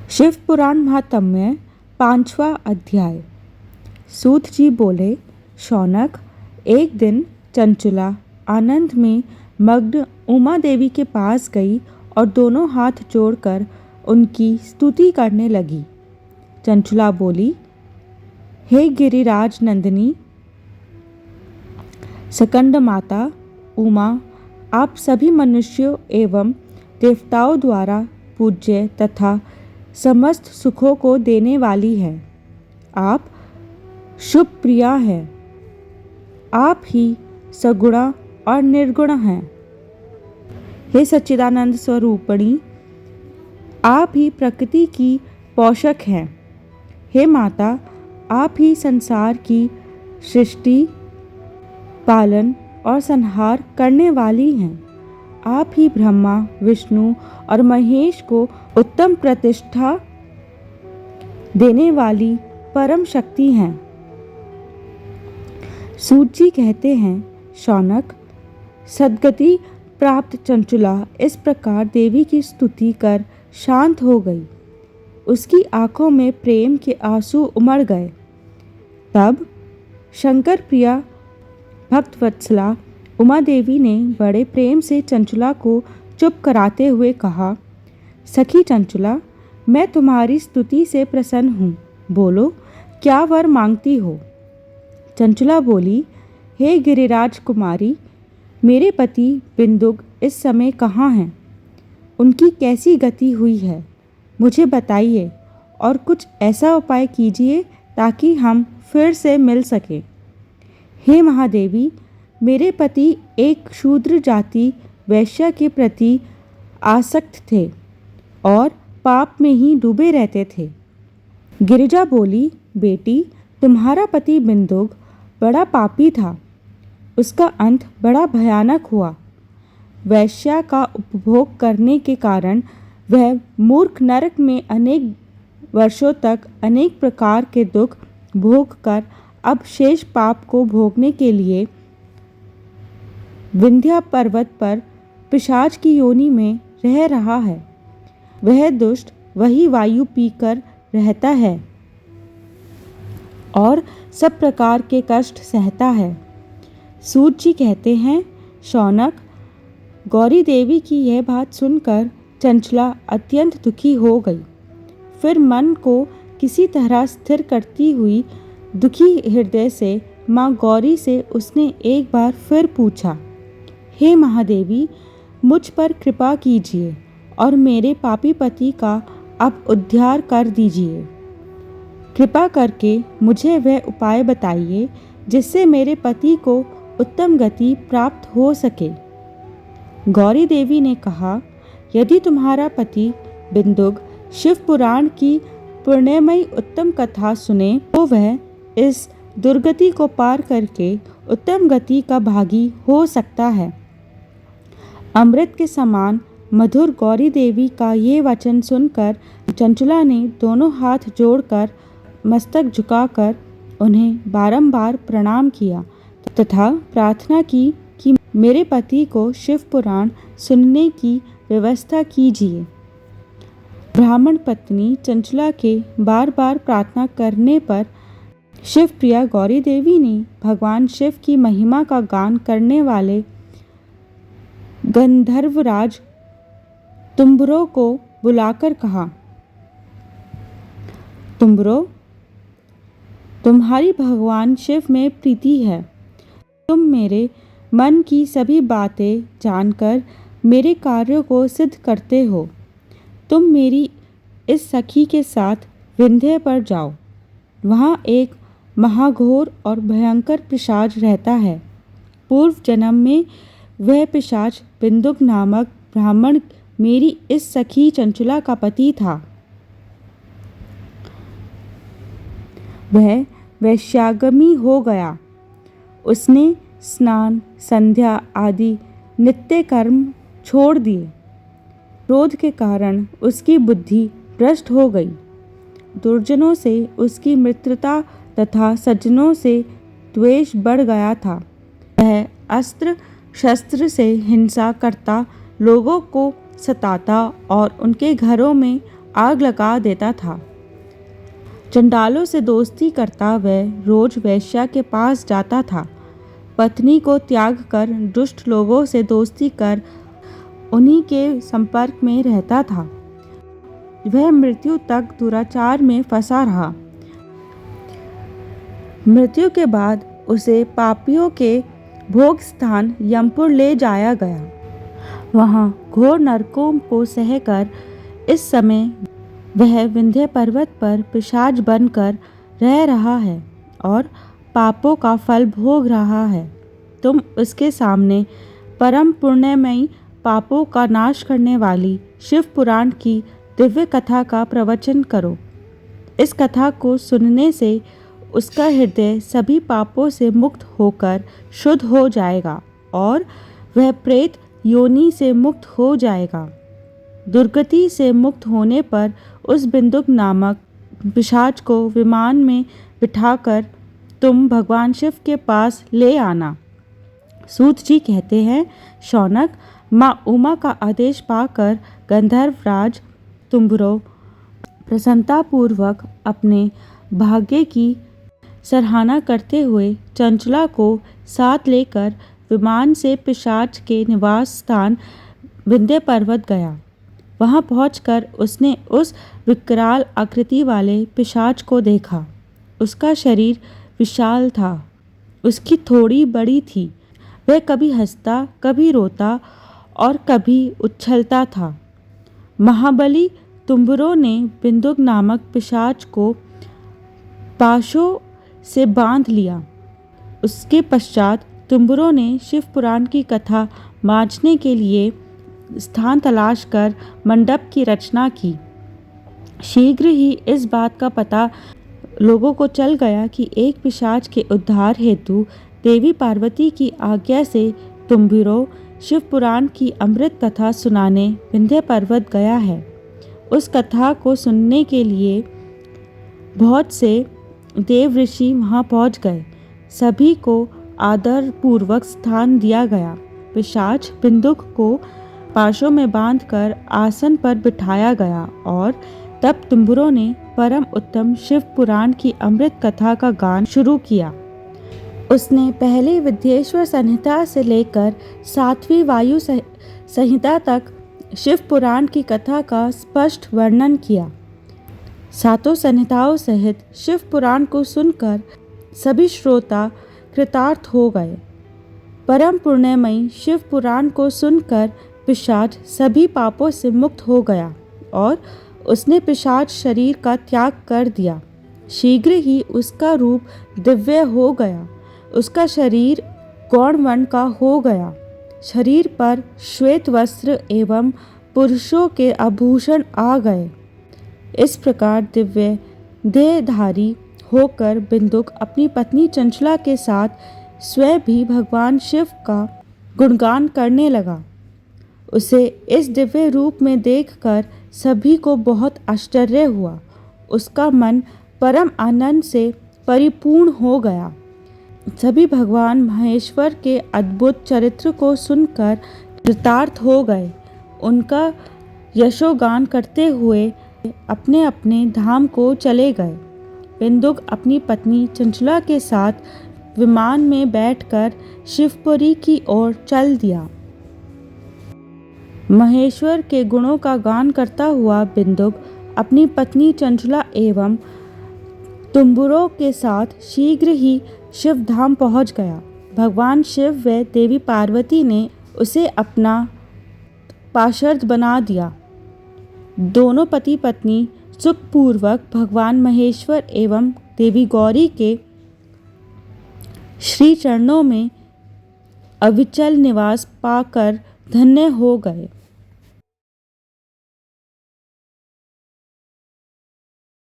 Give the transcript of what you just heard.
शिव पुराण महात्म्य 5वां अध्याय। सूत जी बोले, शौनक, एक दिन चंचला आनंद में मग्न उमा देवी के पास गई और दोनों हाथ जोड़कर उनकी स्तुति करने लगी। चंचला बोली, हे गिरिराज नंदिनी सकंद माता उमा, आप सभी मनुष्यों एवं देवताओं द्वारा पूज्य तथा समस्त सुखों को देने वाली है। आप शुभ प्रिया है। आप ही सगुणा और निर्गुण हैं। हे सच्चिदानंद स्वरूपिणी, आप ही प्रकृति की पोषक हैं। हे माता, आप ही संसार की सृष्टि, पालन और संहार करने वाली हैं। आप ही ब्रह्मा, विष्णु और महेश को उत्तम प्रतिष्ठा देने वाली परम शक्ति हैं। सूत जी कहते हैं, शौनक, सद्गति प्राप्त चंचला इस प्रकार देवी की स्तुति कर शांत हो गई। उसकी आंखों में प्रेम के आंसू उमड़ गए। तब शंकर प्रिया भक्तवत्सला उमा देवी ने बड़े प्रेम से चंचला को चुप कराते हुए कहा, सखी चंचला, मैं तुम्हारी स्तुति से प्रसन्न हूँ। बोलो, क्या वर मांगती हो? चंचला बोली, हे गिरिराज कुमारी, मेरे पति बिंदुक इस समय कहाँ हैं? उनकी कैसी गति हुई है, मुझे बताइए और कुछ ऐसा उपाय कीजिए ताकि हम फिर से मिल सकें। हे महादेवी, मेरे पति एक शूद्र जाति वैश्या के प्रति आसक्त थे और पाप में ही डूबे रहते थे। गिरिजा बोली, बेटी, तुम्हारा पति बिंदुक बड़ा पापी था। उसका अंत बड़ा भयानक हुआ। वैश्या का उपभोग करने के कारण वह मूर्ख नरक में अनेक वर्षों तक अनेक प्रकार के दुख भोग कर अब शेष पाप को भोगने के लिए विंध्या पर्वत पर पिशाच की योनि में रह रहा है। वह दुष्ट वही वायु पीकर रहता है और सब प्रकार के कष्ट सहता है। सूत जी कहते हैं, शौनक, गौरी देवी की यह बात सुनकर चंचला अत्यंत दुखी हो गई। फिर मन को किसी तरह स्थिर करती हुई दुखी हृदय से माँ गौरी से उसने एक बार फिर पूछा, हे महादेवी, मुझ पर कृपा कीजिए और मेरे पापी पति का अब उद्धार कर दीजिए। कृपा करके मुझे वह उपाय बताइए जिससे मेरे पति को उत्तम गति प्राप्त हो सके। गौरी देवी ने कहा, यदि तुम्हारा पति बिंदुक शिव पुराण की पुण्यमयी उत्तम कथा सुने तो वह इस दुर्गति को पार करके उत्तम गति का भागी हो सकता है। अमृत के समान मधुर गौरी देवी का ये वचन सुनकर चंचला ने दोनों हाथ जोड़कर मस्तक झुकाकर उन्हें बारंबार प्रणाम किया तथा प्रार्थना की कि मेरे पति को शिव पुराण सुनने की व्यवस्था कीजिए। ब्राह्मण पत्नी चंचला के बार बार प्रार्थना करने पर शिव प्रिया गौरी देवी ने भगवान शिव की महिमा का गान करने वाले गंधर्वराज तुम्बरो को बुलाकर कहा, तुम्बरो, तुम्हारी भगवान शिव में प्रीति है। तुम मेरे मन की सभी बातें जानकर मेरे कार्यों को सिद्ध करते हो। तुम मेरी इस सखी के साथ विंध्य पर जाओ। वहाँ एक महाघोर और भयंकर पिशाच रहता है। पूर्व जन्म में वह पिशाच बिंदुक नामक ब्राह्मण मेरी इस सखी चंचला का पति था। वह वैश्यागमी हो गया। उसने स्नान, संध्या आदि नित्य कर्म छोड़ दिए। क्रोध के कारण उसकी बुद्धि भ्रष्ट हो गई। दुर्जनों से उसकी मित्रता तथा सज्जनों से द्वेष बढ़ गया था। वह अस्त्र शस्त्र से हिंसा करता, लोगों को सताता और उनके घरों में आग लगा देता था। चंडालों से दोस्ती करता वह रोज वेश्या के पास जाता था। पत्नी को त्याग कर दुष्ट लोगों से दोस्ती कर उन्हीं के संपर्क में रहता था। वह मृत्यु तक दुराचार में फंसा रहा। मृत्यु के बाद उसे पापियों के भोग स्थान यमपुर ले जाया गया। वहाँ घोर नरकों को सहकर इस समय वह विंध्य पर्वत पर पिशाच बनकर रह रहा है और पापों का फल भोग रहा है। तुम उसके सामने परम पुण्यमयी पापों का नाश करने वाली शिव पुराण की दिव्य कथा का प्रवचन करो। इस कथा को सुनने से उसका हृदय सभी पापों से मुक्त होकर शुद्ध हो जाएगा और वह प्रेत योनि से मुक्त हो जाएगा। दुर्गति से मुक्त होने पर उस बिंदुक नामक पिशाच को विमान में बिठाकर तुम भगवान शिव के पास ले आना। सूत जी कहते हैं, शौनक, माँ उमा का आदेश पाकर गंधर्वराज तुम्बुरो प्रसन्नतापूर्वक अपने भाग्य की सराहना करते हुए चंचला को साथ लेकर विमान से पिशाच के निवास स्थान विंध्य पर्वत गया। वहां पहुंचकर उसने उस विकराल आकृति वाले पिशाच को देखा। उसका शरीर विशाल था, उसकी थोड़ी बड़ी थी। वह कभी हंसता, कभी रोता और कभी उछलता था। महाबली तुम्बुरो ने बिंदुक नामक पिशाच को पाशों से बांध लिया। उसके पश्चात तुम्बुरो ने शिव पुराण की कथा बाँचने के लिए स्थान तलाश कर मंडप की रचना की। शीघ्र ही इस बात का पता लोगों को चल गया कि एक पिशाच के उद्धार हेतु देवी पार्वती की आज्ञा से तुम्बुरो शिव पुराण की अमृत कथा सुनाने विंध्य पर्वत गया है। उस कथा को सुनने के लिए बहुत से देव ऋषि वहाँ पहुँच गए। सभी को आदर पूर्वक स्थान दिया गया। पिशाच बिंदुक को पाशों में बांधकर आसन पर बिठाया गया और तब तुम्बुरो ने परम उत्तम शिव पुराण की अमृत कथा का गान शुरू किया। उसने पहले विद्येश्वर संहिता से लेकर 7वीं वायु संहिता तक शिव पुराण की कथा का स्पष्ट वर्णन किया। सातों संहिताओं सहित शिव पुराण को सुनकर सभी श्रोता कृतार्थ हो गए। परम पुण्यमयी शिव पुराण को सुनकर पिशाच सभी पापों से मुक्त हो गया और उसने पिशाच शरीर का त्याग कर दिया। शीघ्र ही उसका रूप दिव्य हो गया। उसका शरीर गौण वर्ण का हो गया। शरीर पर श्वेत वस्त्र एवं पुरुषों के आभूषण आ गए। इस प्रकार दिव्य देहधारी होकर बिंदुक अपनी पत्नी चंचला के साथ स्वयं भी भगवान शिव का गुणगान करने लगा। उसे इस दिव्य रूप में देखकर सभी को बहुत आश्चर्य हुआ। उसका मन परम आनंद से परिपूर्ण हो गया। सभी भगवान महेश्वर के अद्भुत चरित्र को सुनकर कृतार्थ हो गए। उनका यशोगान करते हुए अपने अपने धाम को चले गए। बिंदुक अपनी पत्नी चंचला के साथ विमान में बैठकर शिवपुरी की ओर चल दिया। महेश्वर के गुणों का गान करता हुआ बिंदुक अपनी पत्नी चंचला एवं तुम्बुरो के साथ शीघ्र ही शिव धाम पहुंच गया। भगवान शिव व देवी पार्वती ने उसे अपना पार्षद बना दिया। दोनों पति पत्नी सुखपूर्वक भगवान महेश्वर एवं देवी गौरी के श्री चरणों में अविचल निवास पाकर धन्य हो गए।